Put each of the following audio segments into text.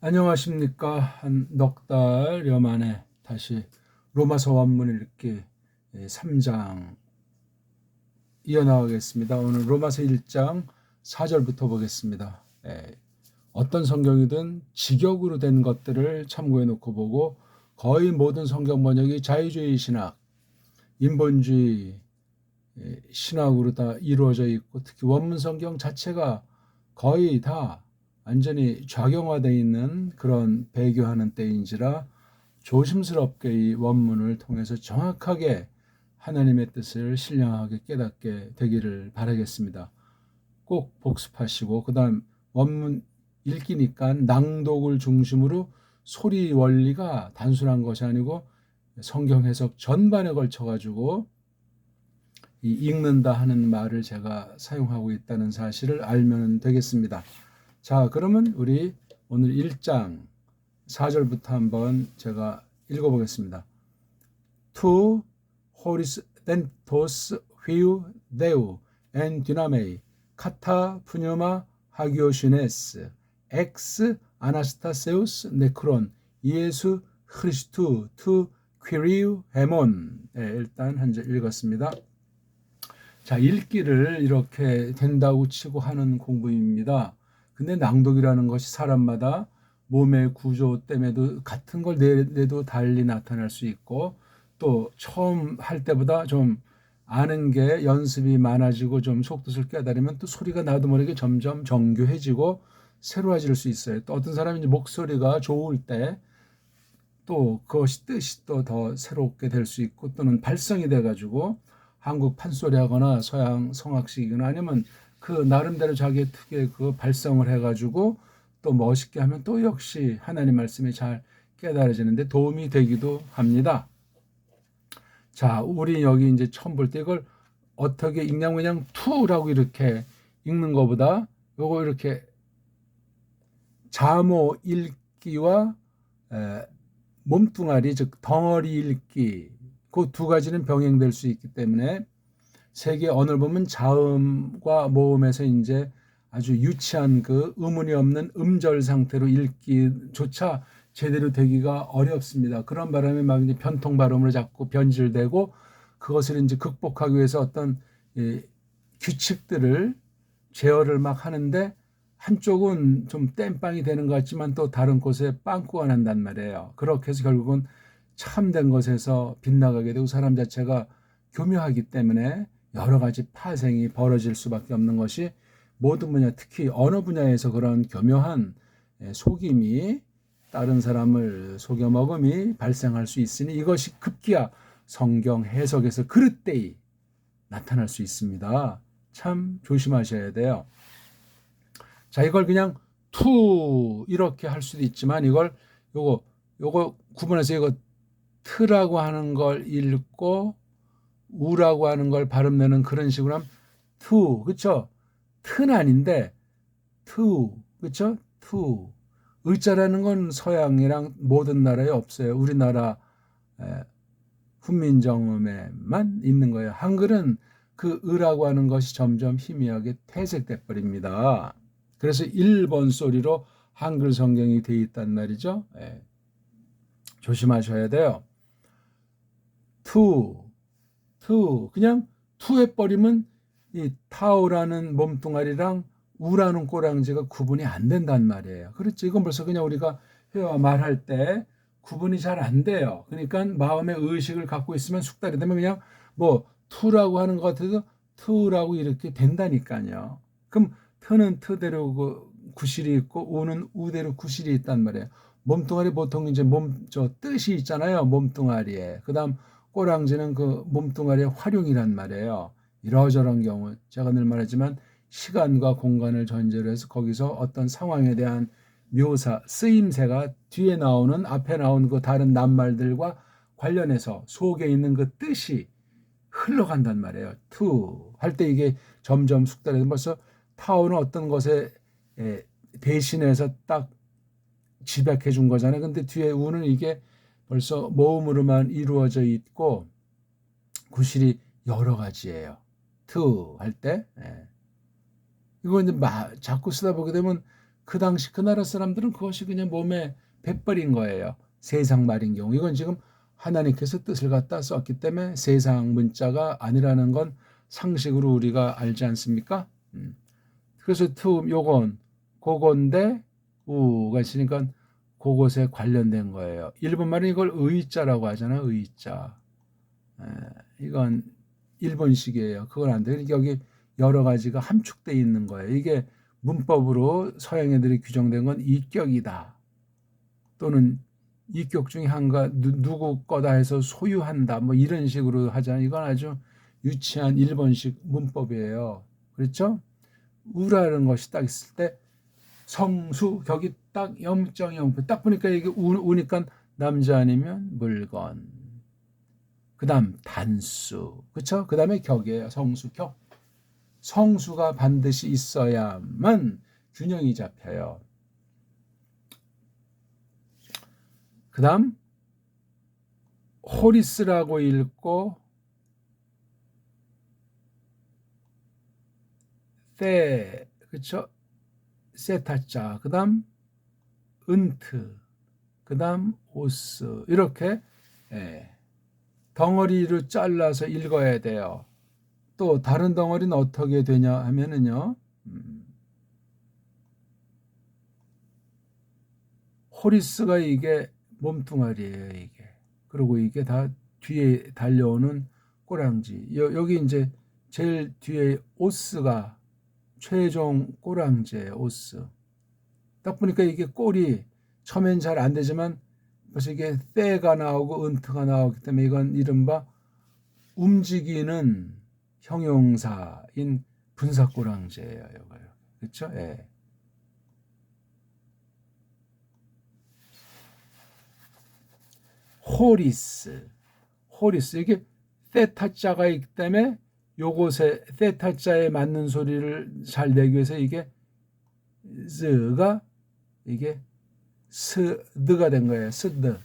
안녕하십니까. 한 넉 달여 만에 다시 로마서 원문 읽기 3장 이어나가겠습니다. 오늘 로마서 1장 4절부터 보겠습니다. 어떤 성경이든 직역으로 된 것들을 참고해 놓고 보고 거의 모든 성경 번역이 자유주의 신학, 인본주의 신학으로 다 이루어져 있고 특히 원문 성경 자체가 거의 다 완전히 좌경화되어 있는 그런 배교하는 때인지라 조심스럽게 이 원문을 통해서 정확하게 하나님의 뜻을 신령하게 깨닫게 되기를 바라겠습니다. 꼭 복습하시고 그 다음 원문 읽기니까 낭독을 중심으로 소리 원리가 단순한 것이 아니고 성경 해석 전반에 걸쳐가지고 이 읽는다 하는 말을 제가 사용하고 있다는 사실을 알면 되겠습니다. 자, 그러면 우리 오늘 1장 4절부터 한번 제가 읽어보겠습니다. Tu horis dentos hiu deu en dynamei kata pneuma hagiosines ex anastaseus necron 예수 크리스투 tu quiriu hemon. 일단 한 절 읽었습니다. 자, 읽기를 이렇게 된다고 치고 하는 공부입니다. 근데 낭독이라는 것이 사람마다 몸의 구조 때문에도 같은 걸 내도 달리 나타날 수 있고 또 처음 할 때보다 좀 아는 게 연습이 많아지고 좀 속뜻을 깨달으면 또 소리가 나도 모르게 점점 정교해지고 새로워질 수 있어요. 또 어떤 사람이 이제 목소리가 좋을 때 또 그것이 뜻이 또 더 새롭게 될 수 있고 또는 발성이 돼가지고 한국 판소리 하거나 서양 성악식이거나 아니면 그 나름대로 자기의 특유의 그 발성을 해가지고 또 멋있게 하면 또 역시 하나님 말씀이 잘 깨달아지는데 도움이 되기도 합니다. 자, 우리 여기 이제 처음 볼 때 이걸 어떻게 읽냐면 그냥 투라고 이렇게 읽는 것보다 요거 이렇게 자모 읽기와 몸뚱아리 즉 덩어리 읽기 그 두 가지는 병행될 수 있기 때문에 세계 언어를 보면 자음과 모음에서 이제 아주 유치한 그 의문이 없는 음절 상태로 읽기조차 제대로 되기가 어렵습니다. 그런 바람에 막 이제 변통 발음으로 자꾸 변질되고 그것을 이제 극복하기 위해서 어떤 규칙들을 제어를 막 하는데 한쪽은 좀 땜빵이 되는 것 같지만 또 다른 곳에 빵꾸가 난단 말이에요. 그렇게 해서 결국은 참된 것에서 빗나가게 되고 사람 자체가 교묘하기 때문에 여러 가지 파생이 벌어질 수밖에 없는 것이 모든 분야, 특히 언어 분야에서 그런 교묘한 속임이 다른 사람을 속여먹음이 발생할 수 있으니 이것이 급기야 성경 해석에서 그릇되이 나타날 수 있습니다. 참 조심하셔야 돼요. 자, 이걸 그냥 투 이렇게 할 수도 있지만 이걸 요거 구분해서 이거 트라고 하는 걸 읽고 우라고 하는 걸 발음 내는 그런 식으로 하면 투, 그쵸? 트는 아닌데 투, 그쵸? 투. 의자라는 건 서양이랑 모든 나라에 없어요. 우리나라 훈민정음에만 있는 거예요. 한글은 그 의라고 하는 것이 점점 희미하게 퇴색돼 버립니다. 그래서 1번 소리로 한글 성경이 되어 있단 말이죠. 조심하셔야 돼요. 투 그냥 투 해버리면 이 타오라는 몸뚱아리랑 우라는 꼬랑지가 구분이 안 된단 말이에요. 그렇죠. 이건 벌써 그냥 우리가 회화 말할 때 구분이 잘 안 돼요. 그러니까 마음의 의식을 갖고 있으면 숙달이 되면 그냥 뭐 투라고 하는 것 같아도 투라고 이렇게 된다니까요. 그럼 트는 트대로 그 구실이 있고 우는 우대로 구실이 있단 말이에요. 몸뚱아리 보통 이제 저 뜻이 있잖아요. 몸뚱아리에. 그다음 꼬랑지는 그 몸뚱아리의 활용이란 말이에요. 이러저런 경우 제가 늘 말하지만 시간과 공간을 전제로 해서 거기서 어떤 상황에 대한 묘사, 쓰임새가 뒤에 나오는 앞에 나온 그 다른 낱말들과 관련해서 속에 있는 그 뜻이 흘러간단 말이에요. 투 할 때 이게 점점 숙달해서 벌써 타오는 어떤 것에 대신해서 딱 집약해 준 거잖아요. 근데 뒤에 우는 이게 벌써 모음으로만 이루어져 있고 구실이 여러 가지예요. 투 할 때. 이거 이제 자꾸 쓰다 보게 되면 그 당시 그 나라 사람들은 그것이 그냥 몸에 배버린 거예요. 세상 말인 경우. 이건 지금 하나님께서 뜻을 갖다 썼기 때문에 세상 문자가 아니라는 건 상식으로 우리가 알지 않습니까? 그래서 요건 그건데 우가 있으니까 그것에 관련된 거예요. 일본말은 이걸 의자라고 하잖아요. 의자. 이건 일본식이에요. 그건 안 돼요. 여기 여러 가지가 함축되어 있는 거예요. 이게 문법으로 서양 애들이 규정된 건 이격이다. 또는 이격 중에 한가 누구 거다 해서 소유한다. 뭐 이런 식으로 하잖아요. 이건 아주 유치한 일본식 문법이에요. 그렇죠? 우라는 것이 딱 있을 때 성수 격이 딱 0.0. 딱 보니까 이게 우니까 남자 아니면 물건. 그다음 단수. 그렇죠? 그다음에 격이에요. 성수 격. 성수가 반드시 있어야만 균형이 잡혀요. 그다음 호리스라고 읽고 세, 그렇죠? 세타자. 그다음 은트. 그다음 오스. 이렇게 덩어리로 잘라서 읽어야 돼요. 또 다른 덩어리는 어떻게 되냐 하면은요. 호리스가 이게 몸뚱아리예요, 이게. 그리고 이게 다 뒤에 달려오는 꼬랑지. 여기 이제 제일 뒤에 오스가 최종 꼬랑지예요, 오스. 딱 보니까 이게 꼴이 처음엔 잘 안 되지만 벌써 이게 때가 나오고 은트가 나오기 때문에 이건 이른바 움직이는 형용사인 분사꼬랑지예요, 이거요. 그렇죠? 예. 호리스 이게 세타자가 있기 때문에 요것에 세타자에 맞는 소리를 잘 내기 위해서 이게 스가 이게 스드가 된 거예요. 스드.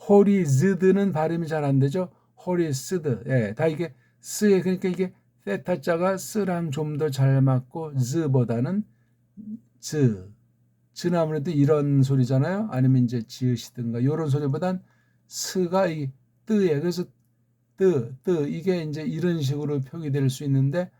호리즈드는 발음이 잘 안 되죠. 호리스드. 예, 다 이게 스에 그러니까 이게 세타자가 스랑 좀 더 잘 맞고 즈보다는 즈는 아무래도 이런 소리잖아요. 아니면 이제 지읒이든가 이런 소리보단 스가 이 뜨에 그래서 뜨 이게 이제 이런 식으로 표기될 수 있는데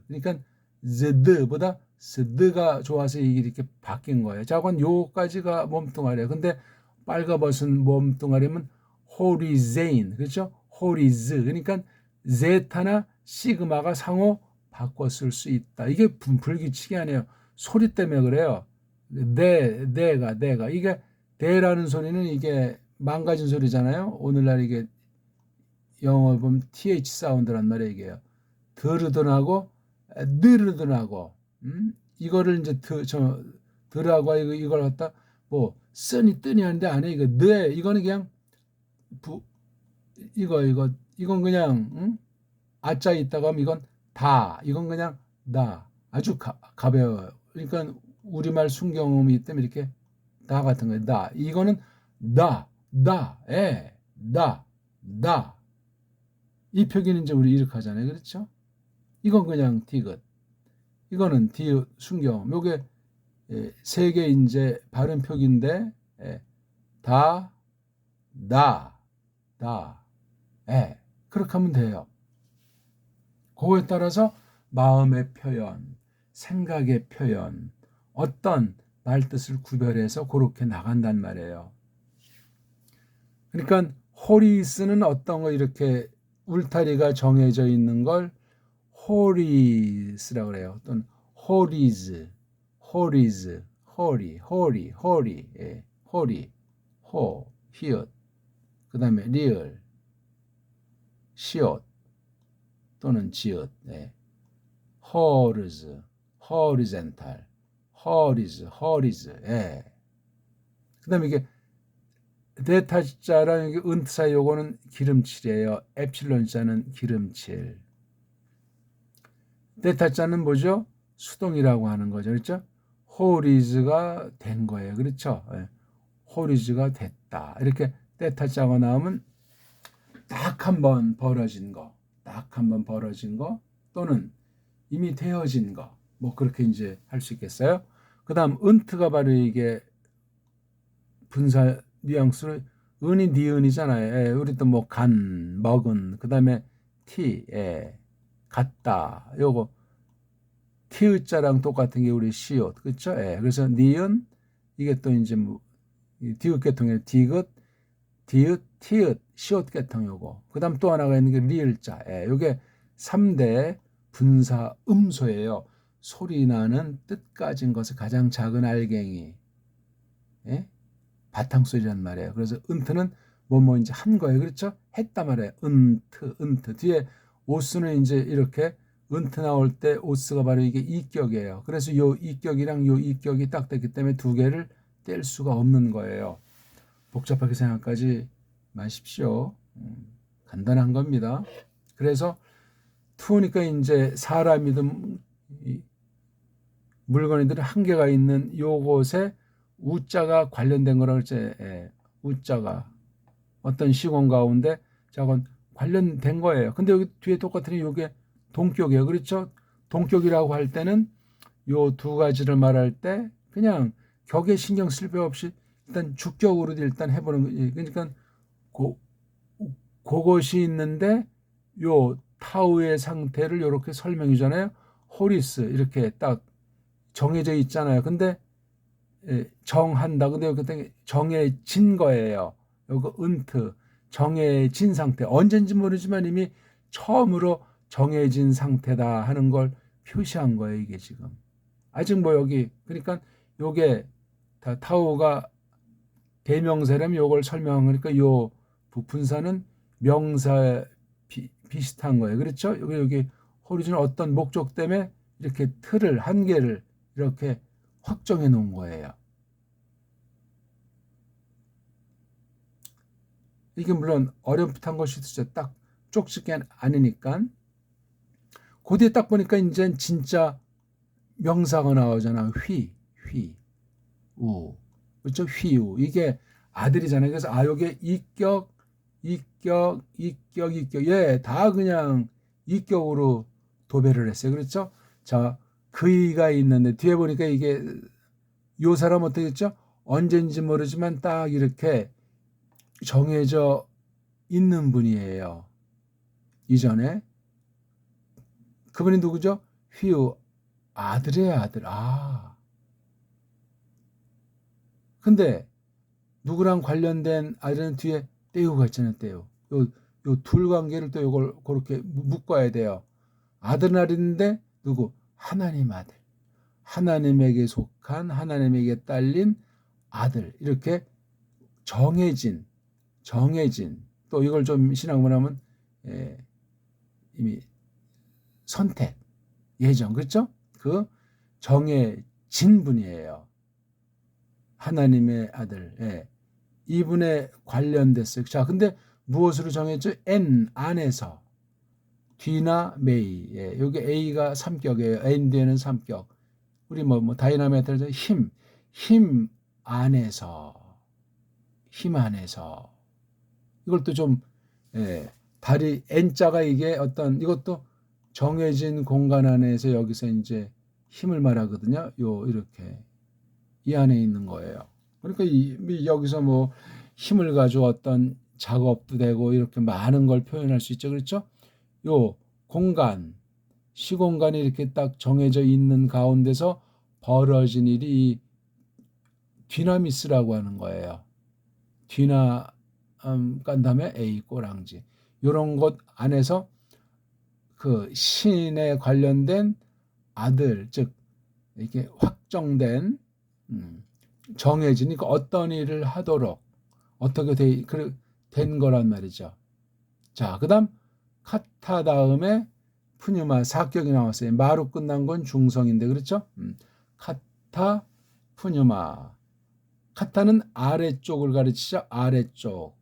그러니까 z드보다 스드가 좋아서 이게 이렇게 바뀐 거예요. 자, 그건 요까지가 몸뚱아리예요. 근데 빨가벗은 몸뚱아리면 호리제인, 그렇죠? 호리즈. 그러니까 제타나 시그마가 상호 바꿔 쓸 수 있다. 이게 불규칙이 아니에요. 소리 때문에 그래요. 내가 이게 대라는 소리는 이게 망가진 소리잖아요. 오늘날 이게 영어 보면 th 사운드란 말이에요. 이게요. 드르든하고 느르든하고 이거를 이제 드라고 이걸 갖다 뭐 쓰니 뜨니 하는데 안에 이거 이거는 그냥 이건 그냥 아자 있다가 하면 이건 다 이건 그냥 다 아주 가벼워요. 그러니까 우리말 순경음이 있기 때문에 이렇게 다 같은 거예요. 다 이거는 다 이 표기는 이제 우리 이렇게 하잖아요. 그렇죠? 이건 그냥 디귿. 이거는 디귿 순경. 요게 세 개 이제 발음 표기인데 다 그렇게 하면 돼요. 그거에 따라서 마음의 표현, 생각의 표현, 어떤 말뜻을 구별해서 그렇게 나간단 말이에요. 그러니까 호리스는 어떤 거 이렇게 울타리가 정해져 있는 걸 호리스라고 그래요. 또는 호리즈, 호리, 호, 히읗, 그 다음에 리을, 시옷 또는 지읒, 허르즈, 허리젠탈, 허리즈, 그 다음에 이게 데타자랑 은트사 요거는 기름칠이에요. 엡실론자는 기름칠. 데타자는 뭐죠? 수동이라고 하는 거죠. 그렇죠? 호리즈가 된 거예요. 그렇죠? 호리즈가 됐다. 이렇게 데타자가 나오면 딱 한 번 벌어진 거 또는 이미 되어진 거. 뭐 그렇게 이제 할 수 있겠어요. 그 다음 은트가 바로 이게 분사 뉘앙스로 은이 니은이잖아요. 예, 우리도 뭐 간, 먹은, 그 다음에 티, 예, 같다. 요거 티읕자랑 똑같은 게 우리 시옷, 그렇죠? 예, 그래서 니은 이게 또 이제 뭐 디귿 계통의 디귿, 디귿, 티읕, 시옷 계통 요거. 그 다음 또 하나가 있는 게 리을자. 예, 요게 3대 분사 음소예요. 소리 나는 뜻 가진 것을 가장 작은 알갱이. 예? 바탕소리란 말이에요. 그래서 은트는 뭐뭐 이제 한 거예요. 그렇죠? 했단 말이에요. 은트, 은트. 뒤에 오스는 이제 이렇게 은트 나올 때 오스가 바로 이게 이격이에요. 그래서 요 이격이랑 요 이격이 딱 됐기 때문에 두 개를 뗄 수가 없는 거예요. 복잡하게 생각하지 마십시오. 간단한 겁니다. 그래서 투니까 이제 사람이든 물건이든 한계가 있는 요곳에 우자가 관련된 거라고 했죠. 예, 우자가 어떤 시공 가운데 저건 관련된 거예요. 근데 여기 뒤에 똑같으니 이게 동격이에요. 그렇죠? 동격이라고 할 때는 요 두 가지를 말할 때 그냥 격에 신경 쓸 필요 없이 일단 주격으로 일단 해보는 거예요. 그러니까 그것이 있는데 요 타우의 상태를 이렇게 설명이잖아요. 호리스 이렇게 딱 정해져 있잖아요. 근데 정한다. 근데 여기 정해진 거예요. 요거 은트 정해진 상태. 언젠지 모르지만 이미 처음으로 정해진 상태다 하는 걸 표시한 거예요. 이게 지금 아직 뭐 여기 그러니까 요게 다 타우가 대명사라면 요걸 설명하니까 요 부분사는 명사 비슷한 거예요. 그렇죠? 여기 호리즌은 어떤 목적 때문에 이렇게 틀을 한계를 이렇게 확정해 놓은 거예요. 이게 물론 어렴풋한 것이 진짜 딱 쪽집게 아니니까 그 뒤에 딱 보니까 이제 진짜 명사가 나오잖아. 우. 그렇죠? 휘우. 이게 아들이잖아요. 그래서 요게 이격, 이격, 이격, 이격. 예, 다 그냥 이격으로 도배를 했어요. 그렇죠? 자, 그이가 있는데 뒤에 보니까 이게 요 사람 어떻게 했죠? 언제인지 모르지만 딱 이렇게 정해져 있는 분이에요. 이전에. 그분이 누구죠? 휘우. 아들이에요, 아들. 근데 누구랑 관련된 아들은 뒤에 떼우가 있잖아요, 떼우. 요 둘 관계를 또 이걸 그렇게 묶어야 돼요. 아들은 아들인데 누구? 하나님 아들. 하나님에게 속한 하나님에게 딸린 아들. 이렇게 정해진 또 이걸 좀 신학문을 하면 이미 선택, 예정, 그렇죠? 그 정해진 분이에요. 하나님의 아들. 예. 이분에 관련됐어요. 자, 근데 무엇으로 정했죠? N 안에서 D나 메이. 예. 여기 A가 3격이에요. N 뒤에는 3격. 우리 뭐 다이나마이트에서 힘 안에서 이걸 또 좀 다리 N자가 이게 어떤 이것도 정해진 공간 안에서 여기서 이제 힘을 말하거든요. 요 이렇게 이 안에 있는 거예요. 그러니까 여기서 뭐 힘을 가지고 어떤 작업도 되고 이렇게 많은 걸 표현할 수 있죠. 그렇죠? 요 공간, 시공간이 이렇게 딱 정해져 있는 가운데서 벌어진 일이 이 디나미스라고 하는 거예요. 간 다음에 A 꼬랑지. 이런 것 안에서 그 신에 관련된 아들, 즉 이렇게 확정된 정해지니까 어떤 일을 하도록 어떻게 된 거란 말이죠. 자, 그 다음 카타 다음에 푸뉴마 사격이 나왔어요. 마로 끝난 건 중성인데 그렇죠? 카타 푸뉴마. 카타는 아래쪽을 가르치죠. 아래쪽.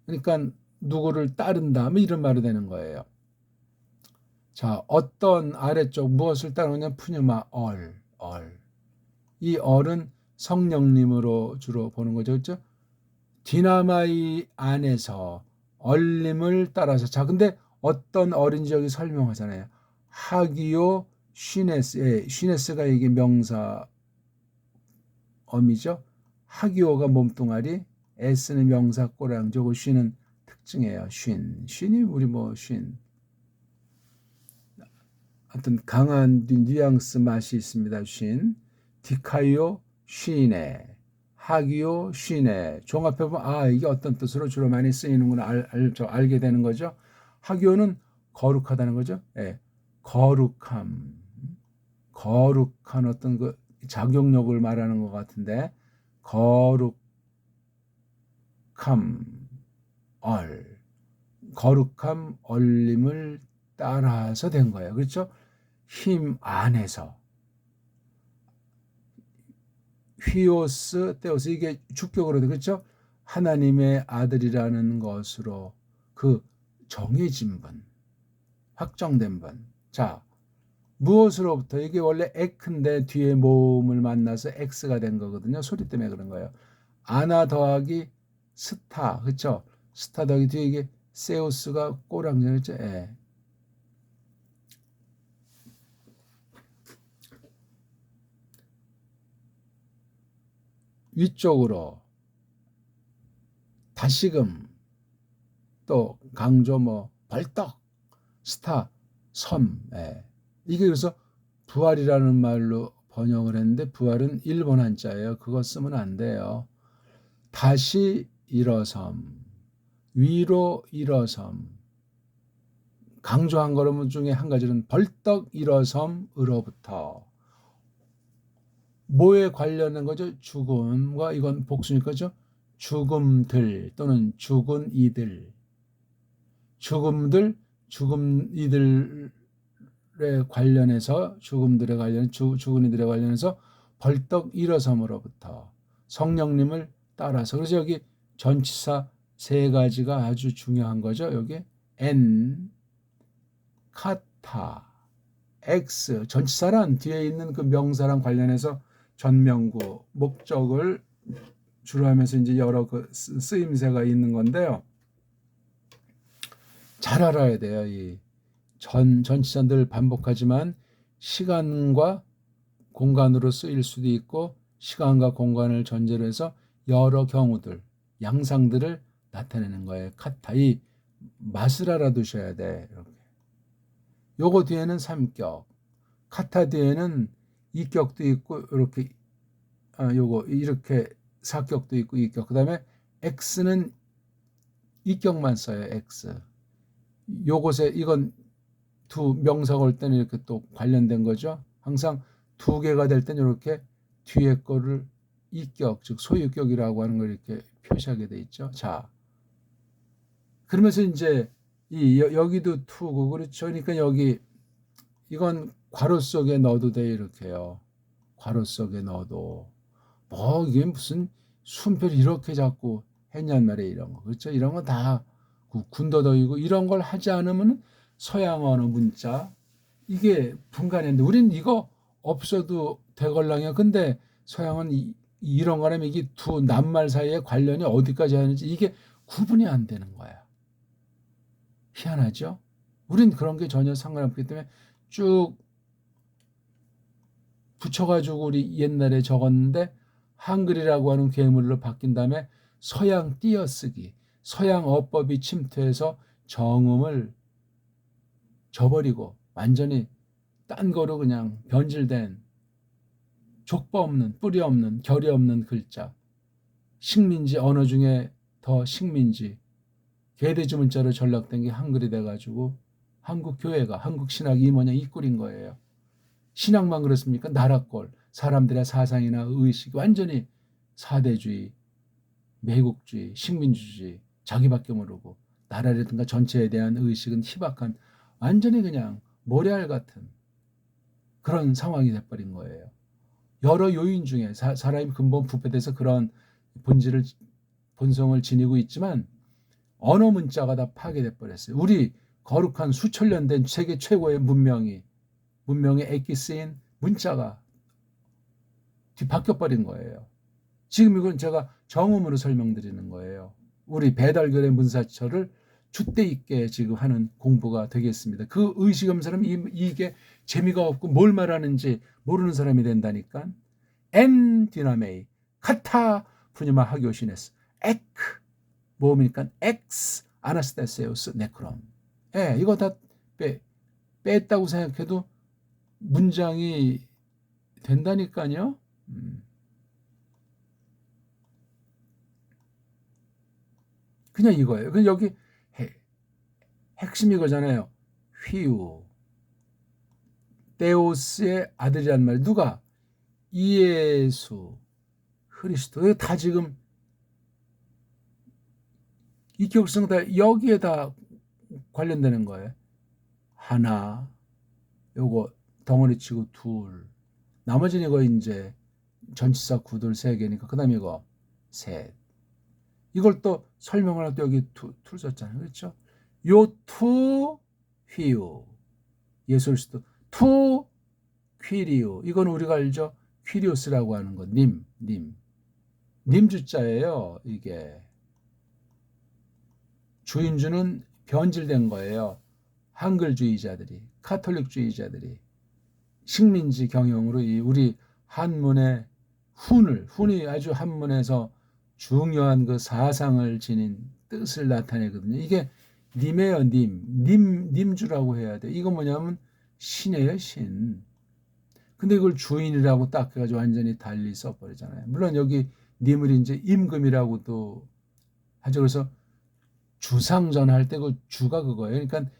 그러니까 누구를 따른다 뭐 이런 말이 되는 거예요. 자, 어떤 아래쪽 무엇을 따르냐? 푸뉴마 얼. 이 얼은 성령님으로 주로 보는 거죠. 그렇죠? 디나마이 안에서 얼림을 따라서 자 근데 어떤 얼인지 여기 설명하잖아요. 하기요 쉬네스. 쉬네스가 이게 명사 어미죠. 하기요가 몸뚱아리, s는 명사 꼬랑, 저거 쉬는 특징이에요. 쉰이 우리 뭐 쉰. 하여튼 강한 뉘앙스 맛이 있습니다. 쉰. 디카이오 쉬네. 하기요 쉬네. 종합해보면 이게 어떤 뜻으로 주로 많이 쓰이는구나 알게 되는 거죠. 하기요는 거룩하다는 거죠. 예. 거룩한 어떤 그 작용력을 말하는 것 같은데, 거룩함 거룩함 얼림을 따라서 된 거예요. 그렇죠? 힘 안에서. 휘오스 테오스, 이게 주격으로도 그렇죠? 하나님의 아들이라는 것으로 그 정해진 분, 확정된 분. 자, 무엇으로부터? 이게 원래 에크인데 뒤에 모음을 만나서 X가 된 거거든요. 소리 때문에 그런 거예요. 아나 더하기 스타, 그렇죠? 스타 더하기 뒤에 이게 세우스가 꼬랑지죠. 예. 위쪽으로 다시금, 또 강조 뭐 벌떡, 스타, 섬. 예. 이게 그래서 부활이라는 말로 번역을 했는데, 부활은 일본 한자예요. 그거 쓰면 안 돼요. 다시 일어섬, 위로 일어섬. 강조한 거름 중에 한 가지는 벌떡 일어섬으로부터. 뭐에 관련된 거죠? 죽음과, 이건 복수일 거죠? 죽음들 또는 죽은 이들. 죽음 이들에 관련해서, 죽은 이들에 관련해서 벌떡 일어섬으로부터 성령님을 따라서. 그래서 여기 전치사 세 가지가 아주 중요한 거죠. 여기 N, 카타, X. 전치사란 뒤에 있는 그 명사랑 관련해서 전명구, 목적을 주로 하면서 이제 여러 그 쓰임새가 있는 건데요. 잘 알아야 돼요. 이 전치사 늘 반복하지만 시간과 공간으로 쓰일 수도 있고, 시간과 공간을 전제로 해서 여러 경우들, 양상들을 나타내는 거예요. 카타. 이 맛을 알아두셔야 돼. 이렇게. 요거 뒤에는 3격. 카타 뒤에는 2격도 있고, 이렇게, 요거, 이렇게 4격도 있고, 2격. 그 다음에 X는 2격만 써요. X. 요것에, 이건 두 명사가 올 때는 이렇게 또 관련된 거죠. 항상 두 개가 될 때는 이렇게 뒤에 거를 이격, 즉 소유격이라고 하는 걸 이렇게 표시하게 돼 있죠. 자, 그러면서 이제 여기도 투고, 그렇죠. 그러니까 여기 이건 괄호 속에 넣어도 돼. 이렇게요. 괄호 속에 넣어도. 뭐 이게 무슨 순표를 이렇게 자꾸 했냔 말이에요. 이런 거. 그렇죠. 이런 거 다 군더더기고, 이런 걸 하지 않으면 서양 언어 문자 이게 분간했는데, 우린 이거 없어도 되걸랑이야. 근데 서양은 이런 거라면 이게 두 낱말 사이에 관련이 어디까지 하는지 이게 구분이 안 되는 거야. 희한하죠? 우린 그런 게 전혀 상관없기 때문에 쭉 붙여가지고 우리 옛날에 적었는데, 한글이라고 하는 괴물로 바뀐 다음에 서양 띄어쓰기, 서양 어법이 침투해서 정음을 저버리고 완전히 딴 거로 그냥 변질된, 족보 없는, 뿌리 없는, 결이 없는 글자. 식민지 언어 중에 더 식민지, 개돼지 문자로 전락된 게 한글이 돼가지고 한국 교회가, 한국 신학이 이 모양 이 꼴인 거예요. 신학만 그렇습니까? 나라꼴, 사람들의 사상이나 의식 완전히 사대주의, 매국주의, 식민주의, 자기밖에 모르고, 나라라든가 전체에 대한 의식은 희박한, 완전히 그냥 모래알 같은 그런 상황이 돼버린 거예요. 여러 요인 중에 사람이 근본 부패돼서 그런 본성을 지니고 있지만, 언어 문자가 다 파괴돼 버렸어요. 우리 거룩한 수천 년 된 세계 최고의 문명의 액기 쓰인 문자가 뒤바뀌어 버린 거예요. 지금 이건 제가 정음으로 설명드리는 거예요. 우리 배달결의 문사철을 줏대 있게 지금 하는 공부가 되겠습니다. 그 의식 없는 사람은 이게 재미가 없고 뭘 말하는지 모르는 사람이 된다니까. 엔 디나메이 카타 푸니마 하교시네스 에크 모음이니까 엑스 아나스타세우스 네크론. 예, 이거 다 뺐다고 생각해도 문장이 된다니까요. 그냥 이거예요. 그냥 여기 핵심이 이거잖아요. 휘우 데오스의 아들이란 말. 누가? 예수 그리스도. 이거 다 지금 이 격성 다 여기에 다 관련되는 거예요. 하나, 요거 덩어리치고 둘, 나머지는 이거 이제 전치사 구들 세 개니까 그다음에 이거 셋. 이걸 또 설명을 할 때 여기 둘 썼잖아요. 그렇죠? 요 투 휘우 예수 그리스도 투 퀴리오. 이건 우리가 알죠? 퀴리오스라고 하는 거. 님 주자예요. 이게 주인주는 변질된 거예요. 한글주의자들이, 카톨릭주의자들이 식민지 경영으로 이 우리 한문의 훈이 아주 한문에서 중요한 그 사상을 지닌 뜻을 나타내거든요. 이게 님이에요. 님주라고 해야 돼. 이거 뭐냐면 신이에요, 신. 근데 이걸 주인이라고 딱 해가지고 완전히 달리 써버리잖아요. 물론 여기 님을 이제 임금이라고도 하죠. 그래서 주상전 할 때 그 주가 그거예요. 그러니까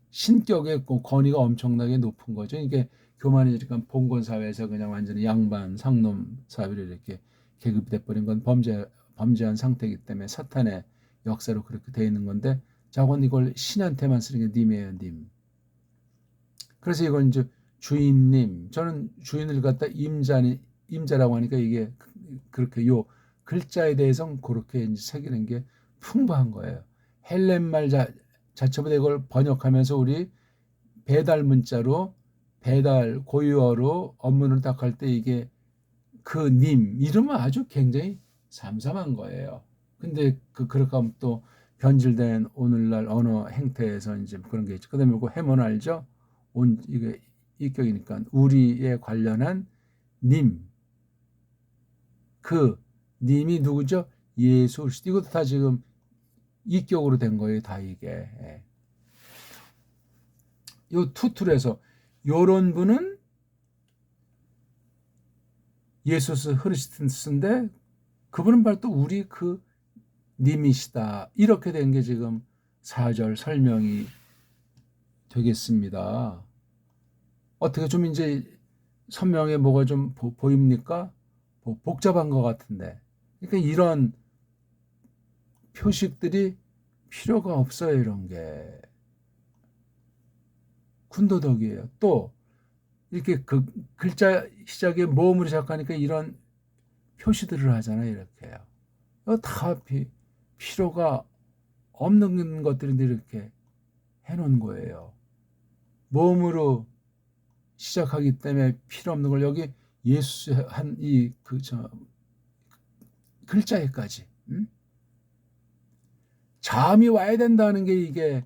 신격의 권위가 엄청나게 높은 거죠. 이게 교만이니까 봉건 사회에서 그냥 완전히 양반, 상놈 사회로 이렇게 계급이 돼버린 건 범죄한 상태이기 때문에 사탄의 역사로 그렇게 돼 있는 건데, 자건 이걸 신한테만 쓰는 게 님이에요, 님. 그래서 이걸 이제 주인님, 저는 주인을 갖다 임자라고 하니까 이게 그렇게 요 글자에 대해서는 그렇게 이제 새기는 게 풍부한 거예요. 헬렌말 자체보다 이걸 번역하면서 우리 배달 문자로 배달 고유어로 업무를 딱 할 때 이게 그 님 이름은 아주 굉장히 삼삼한 거예요. 근데 그렇게 하면 또 변질된 오늘날 언어 행태에서 이제 그런 게 있죠. 그다음에 이거 해먼 알죠? 이게 이격이니까 우리에 관련한 님. 그 님이 누구죠? 예수 그리스도. 이것도 다 지금 이격으로 된 거예요. 다 이게. 요 투툴에서 요런 분은 예수스 흐리스틴스인데 그분은 바로 또 우리 그 님이시다. 이렇게 된 게 지금 4절 설명이 되겠습니다. 어떻게 좀 이제 선명해 뭐가 좀 보입니까? 복잡한 것 같은데. 그러니까 이런 표식들이 필요가 없어요. 이런 게. 군더더기예요. 또 이렇게 그 글자 시작에 모음으로 시작하니까 이런 표시들을 하잖아요. 이렇게요. 다 필요가 없는 것들인데 이렇게 해놓은 거예요. 모음으로 시작하기 때문에 필요 없는 걸 여기 예수 한 이 글자에까지 자음이 와야 된다는 게 이게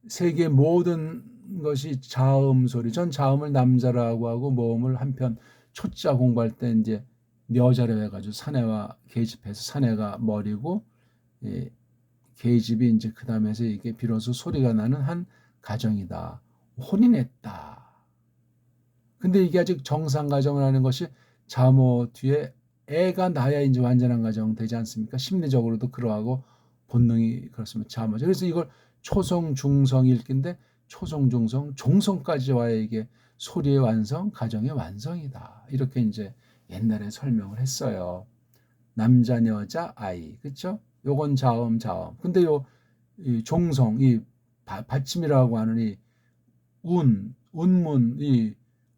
세계 모든 것이 자음 소리. 전 자음을 남자라고 하고 모음을 한편 초자 공부할 때 이제 여자로 해가지고 사내와 계집해서 사내가 머리고 계집이 이제 그 다음에서 이게 비로소 소리가 나는 한 가정이다. 혼인했다. 근데 이게 아직 정상 가정을 하는 것이 자모 뒤에 애가 나야 이제 완전한 가정 되지 않습니까? 심리적으로도 그러하고 본능이 그렇습니다. 자모죠. 그래서 이걸 초성, 중성 읽기인데 초성, 중성, 종성까지 와야 이게 소리의 완성, 가정의 완성이다. 이렇게 이제 옛날에 설명을 했어요. 남자, 여자, 아이, 그렇죠? 요건 자음. 근데 이 종성, 이 받침이라고 하는 이 운문, 이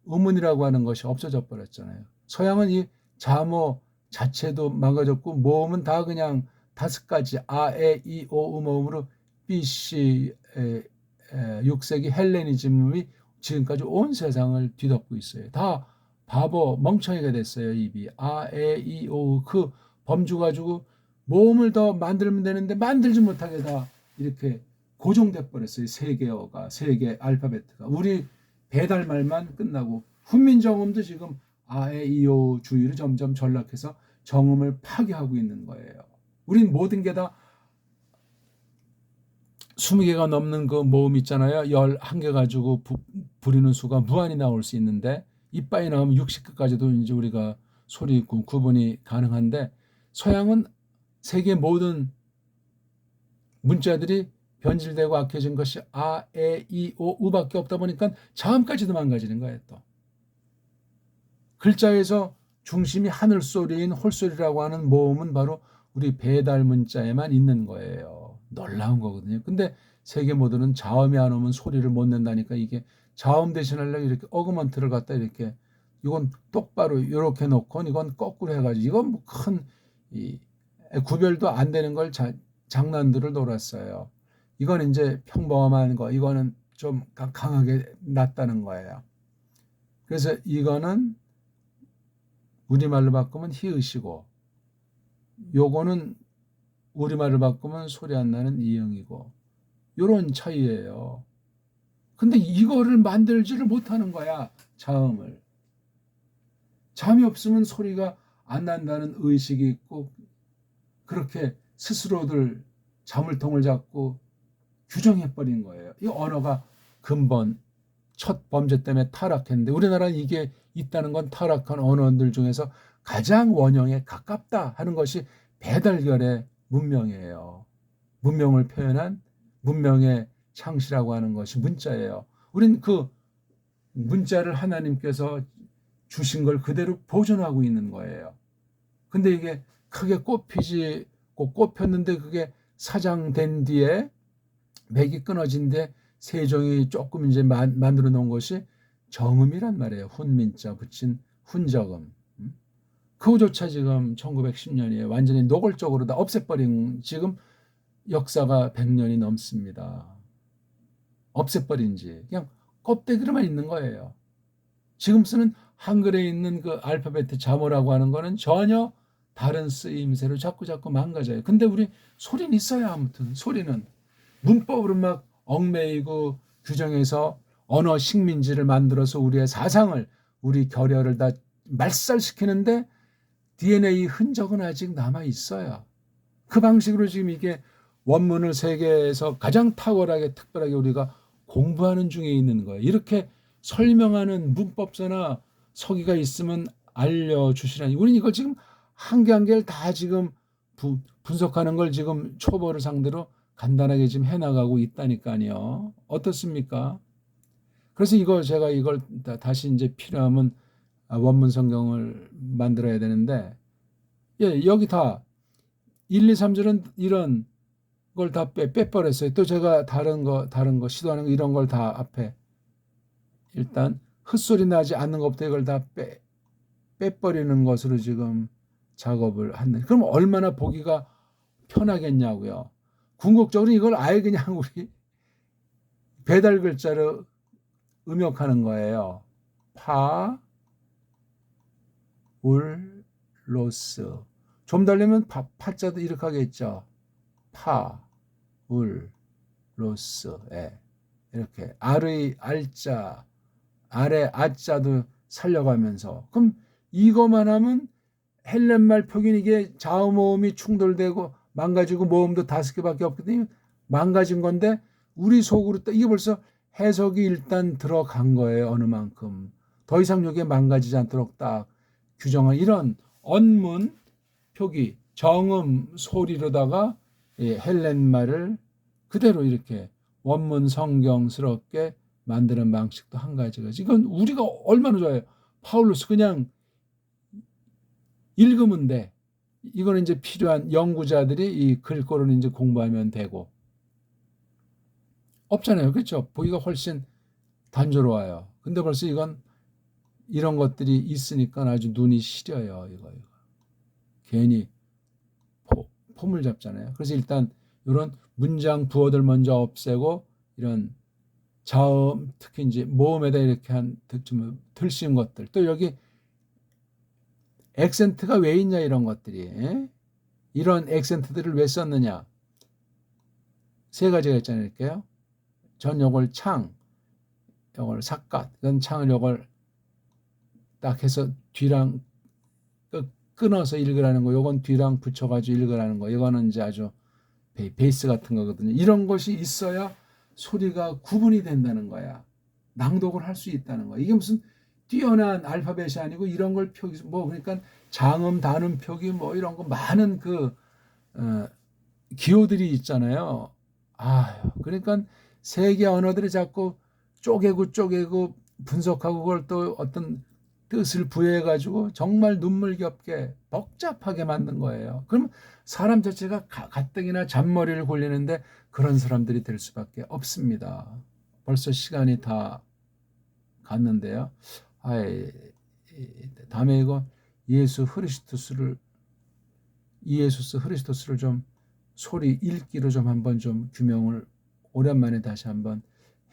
음운이라고 하는 것이 없어져 버렸잖아요. 서양은 이 자모 자체도 망가졌고 모음은 다 그냥 5가지 아, 에, 이, 오, 모음으로 BC 6세기 헬레니즘이 지금까지 온 세상을 뒤덮고 있어요. 다 바보 멍청이가 됐어요. 입이 아, 에, 이, 오 그 범주 가지고 모음을 더 만들면 되는데 만들지 못하게 다 이렇게 고정돼 버렸어요. 세 개어가, 세 개 알파벳가. 우리 배달말만 끝나고 훈민정음도 지금 아에이오 주의로 점점 전락해서 정음을 파괴하고 있는 거예요. 우린 모든 게 다 20개가 넘는 그 모음 있잖아요. 11개 가지고 부리는 수가 무한히 나올 수 있는데 이빨이 나오면 60개까지도 이제 우리가 소리 구분이 가능한데 서양은 세계 모든 문자들이 변질되고 악해진 것이 아, 에, 이, 오, 우밖에 없다 보니까 자음까지도 망가지는 거예요. 또 글자에서 중심이 하늘 소리인 홀소리라고 하는 모음은 바로 우리 배달 문자에만 있는 거예요. 놀라운 거거든요. 근데 세계 모두는 자음이 안 오면 소리를 못 낸다니까 이게 자음 대신하려고 이렇게 어그먼트를 갖다 이렇게 이건 똑바로 이렇게 놓고 이건 거꾸로 해가지고 이건 뭐 큰 구별도 안 되는 걸 장난들을 놀았어요. 이건 이제 평범한 거, 이거는 좀 강하게 놨다는 거예요. 그래서 이거는 우리말로 바꾸면 히읗이고 요거는 우리말로 바꾸면 소리 안 나는 이응이고 요런 차이예요. 근데 이거를 만들지를 못하는 거야. 자음을. 자음이 없으면 소리가 안 난다는 의식이 있고 그렇게 스스로들 자물통을 잡고 규정해버린 거예요. 이 언어가 근본 첫 범죄 때문에 타락했는데 우리나라는 이게 있다는 건 타락한 언어들 중에서 가장 원형에 가깝다 하는 것이 배달결의 문명이에요. 문명을 표현한 문명의 창시라고 하는 것이 문자예요. 우린 그 문자를 하나님께서 주신 걸 그대로 보존하고 있는 거예요. 근데 이게 크게 꽃폈는데 그게 사장된 뒤에 맥이 끊어진 뒤에 세종이 조금 이제 만들어 놓은 것이 정음이란 말이에요. 훈민자 붙인 훈저음. 그거조차 지금 1910년이에요. 완전히 노골적으로 다 없애버린 지금 역사가 100년이 넘습니다. 없애버린 지 그냥 껍데기로만 있는 거예요. 지금 쓰는 한글에 있는 그 알파벳 자모라고 하는 거는 전혀 다른 쓰임새로 자꾸 망가져요. 근데 우리 소리는 있어요. 아무튼 소리는 문법으로 막 얽매이고 규정해서 언어 식민지를 만들어서 우리의 사상을 우리 결여를 다 말살시키는데 DNA 흔적은 아직 남아 있어요. 그 방식으로 지금 이게 원문을 세계에서 가장 탁월하게 특별하게 우리가 공부하는 중에 있는 거예요. 이렇게 설명하는 문법서나 서기가 있으면 알려주시라니. 우리는 이걸 지금 한 개 한 개를 다 지금 분석하는 걸 지금 초보를 상대로 간단하게 지금 해나가고 있다니까요. 어떻습니까? 그래서 제가 이걸 다시 이제 필요하면 원문 성경을 만들어야 되는데, 예, 여기 다 1, 2, 3절은 이런 걸 다 빼버렸어요. 또 제가 다른 거 시도하는 거 이런 걸 다 앞에 일단 헛소리 나지 않는 것부터 이걸 다 빼버리는 것으로 지금 작업을 하는. 그럼 얼마나 보기가 편하겠냐고요. 궁극적으로 이걸 아예 그냥 우리 배달 글자로 음역하는 거예요. 파, 울, 로스. 좀 달리면 파자도 이렇게 하겠죠. 파, 울, 로스. 예. 이렇게 알의 알자, 알의 아자도 살려가면서. 그럼 이거만 하면 헬렌말 표기는 이게 자음모음이 충돌되고 망가지고 모음도 5개밖에 없거든요. 망가진 건데 우리 속으로 이게 벌써 해석이 일단 들어간 거예요. 어느 만큼. 더 이상 이게 망가지지 않도록 딱 규정한 이런 언문 표기 정음 소리로다가 헬렌말을 그대로 이렇게 원문 성경스럽게 만드는 방식도 한 가지가 이건 우리가 얼마나 좋아요. 파울루스 그냥 읽으면 돼. 이거는 이제 필요한 연구자들이 이 글꼴을 이제 공부하면 되고 없잖아요. 그렇죠? 보기가 훨씬 단조로워요. 근데 벌써 이건 이런 것들이 있으니까 아주 눈이 시려요. 이거. 괜히 폼을 잡잖아요. 그래서 일단 이런 문장 부호들 먼저 없애고 이런 자음 특히 이제 모음에다 이렇게 한 좀 들씌운 것들 또 여기 액센트가 왜 있냐 이런 것들이 이런 액센트들을 왜 썼느냐? 세 가지가 있잖아요. 이렇게요. 전 요걸 창, 요걸 삿갓, 이건 창을 요걸 딱 해서 뒤랑 끊어서 읽으라는 거, 요건 뒤랑 붙여가지고 읽으라는 거, 이거는 이제 아주 베이스 같은 거거든요. 이런 것이 있어야 소리가 구분이 된다는 거야. 낭독을 할 수 있다는 거야. 이게 무슨 뛰어난 알파벳이 아니고 이런 걸 표기, 뭐 그러니까 장음, 단음 표기 뭐 이런 거 많은 기호들이 있잖아요. 그러니까 세계 언어들이 자꾸 쪼개고 분석하고 그걸 또 어떤 뜻을 부여해가지고 정말 눈물겹게 복잡하게 만든 거예요. 그럼 사람 자체가 가뜩이나 잔머리를 굴리는데 그런 사람들이 될 수밖에 없습니다. 벌써 시간이 다 갔는데요. 다음에 이거 이예수스 흐리스토스를 좀 소리 읽기로 좀 한번 좀 규명을 오랜만에 다시 한번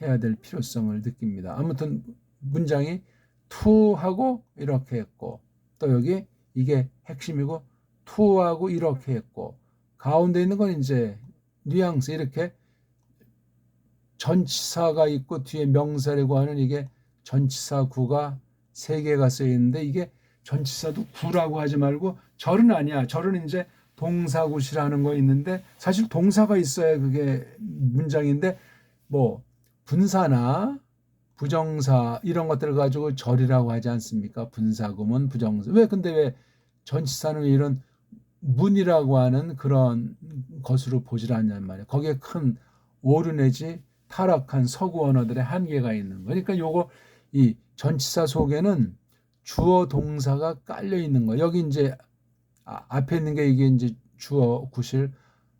해야 될 필요성을 느낍니다. 아무튼 문장이 투하고 이렇게 했고, 또 여기 이게 핵심이고 투하고 이렇게 했고, 가운데 있는 건 이제 뉘앙스, 이렇게 전치사가 있고 뒤에 명사라고 하는 이게 전치사 구가 3개가 쓰여 있는데, 이게 전치사도 구라고 하지 말고 절은 아니야. 절은 이제 동사구시라는 거 있는데, 사실 동사가 있어야 그게 문장인데, 뭐 분사나 부정사 이런 것들을 가지고 절이라고 하지 않습니까? 분사구문, 부정사. 근데 왜 전치사는 이런 문이라고 하는 그런 것으로 보질 않냔 말이에요. 거기에 큰 오류 내지 타락한 서구 언어들의 한계가 있는 거예요. 그러니까 요거 이 전치사 속에는 주어 동사가 깔려 있는 거예요. 여기 이제 앞에 있는 게 이게 이제 주어 구실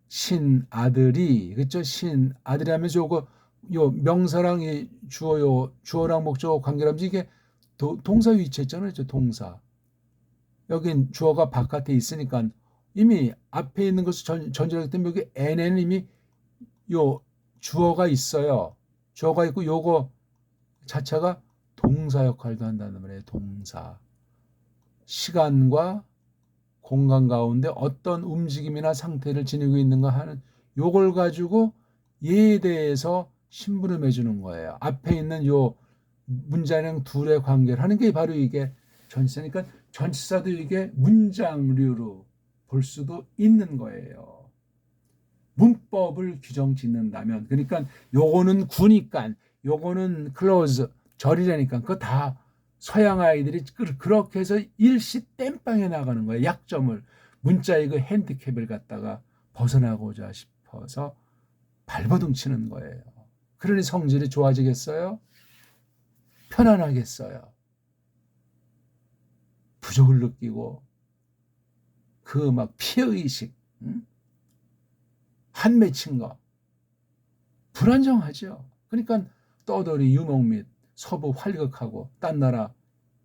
신 아들이, 그렇죠? 신 아들이 하면서 요거 요 명사랑 이 주어랑 목적어 관계라면서 이게 동사 위치에 있잖아요. 동사. 여긴 주어가 바깥에 있으니까 이미 앞에 있는 것을 전제하기 때문에 여기 n에는 이미 요 주어가 있어요. 주어가 있고 요거 자체가 동사 역할도 한다는 말이에요. 동사. 시간과 공간 가운데 어떤 움직임이나 상태를 지니고 있는가 하는 요걸 가지고 얘에 대해서 심부름해 주는 거예요. 앞에 있는 요 문자랑 둘의 관계를 하는 게 바로 이게 전치사니까 전치사도 이게 문장류로 볼 수도 있는 거예요. 문법을 규정 짓는다면, 그러니까 요거는 구니까 요거는 클로즈 절이라니까 그거 다 서양 아이들이 그렇게 해서 일시 땜빵에 나가는 거예요. 약점을, 문자의 그 핸디캡을 갖다가 벗어나고자 싶어서 발버둥 치는 거예요. 그러니 성질이 좋아지겠어요? 편안하겠어요? 부족을 느끼고 그 막 피해의식, 한 맺힌 거 불안정하죠. 그러니까 떠돌이 유목 및 서부 활극하고 딴 나라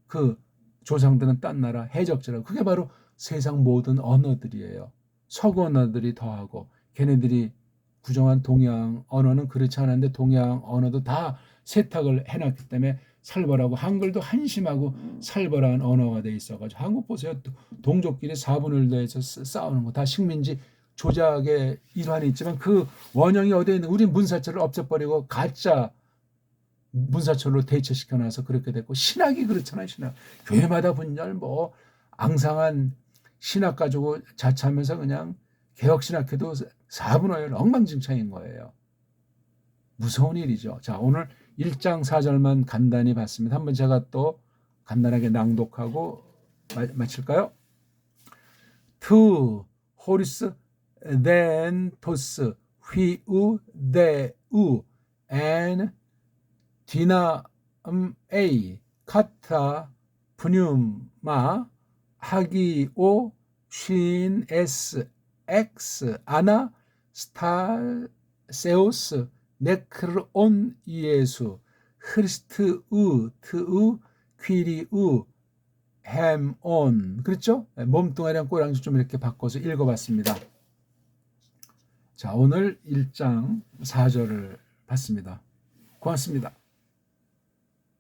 그 조상들은 딴 나라 해적지라고, 그게 바로 세상 모든 언어들이에요. 서구 언어들이 더하고 걔네들이 구정한 동양 언어는 그렇지 않은데 동양 언어도 다 세탁을 해놨기 때문에 살벌하고 한글도 한심하고 살벌한 언어가 돼 있어가지고, 한국 보세요. 동족끼리 4분의 1 더해서 싸우는 거 다 식민지 조작의 일환이 있지만 그 원형이 어디에 있는, 우리 문사철을 없애버리고 가짜 문사철로 대체시켜놔서 그렇게 됐고, 신학이 그렇잖아요. 신학 교회마다 분열 뭐 앙상한 신학 가지고 자처하면서 그냥 개혁신학회도 4분의 1 엉망진창인 거예요. 무서운 일이죠. 자, 오늘 1장 4절만 간단히 봤습니다. 한번 제가 또 간단하게 낭독하고 마칠까요? 투 호리스 then 토스 휘우 대우 and 디나 A 카타 푸뉴마 하기오 쉰 S X 아나 스타세우스 네크론 이예수 흐리스트우 트우 퀴리우 햄온, 그렇죠? 몸뚱아리랑 꼬랑지 좀 이렇게 바꿔서 읽어봤습니다. 자, 오늘 1장 4절을 봤습니다. 고맙습니다.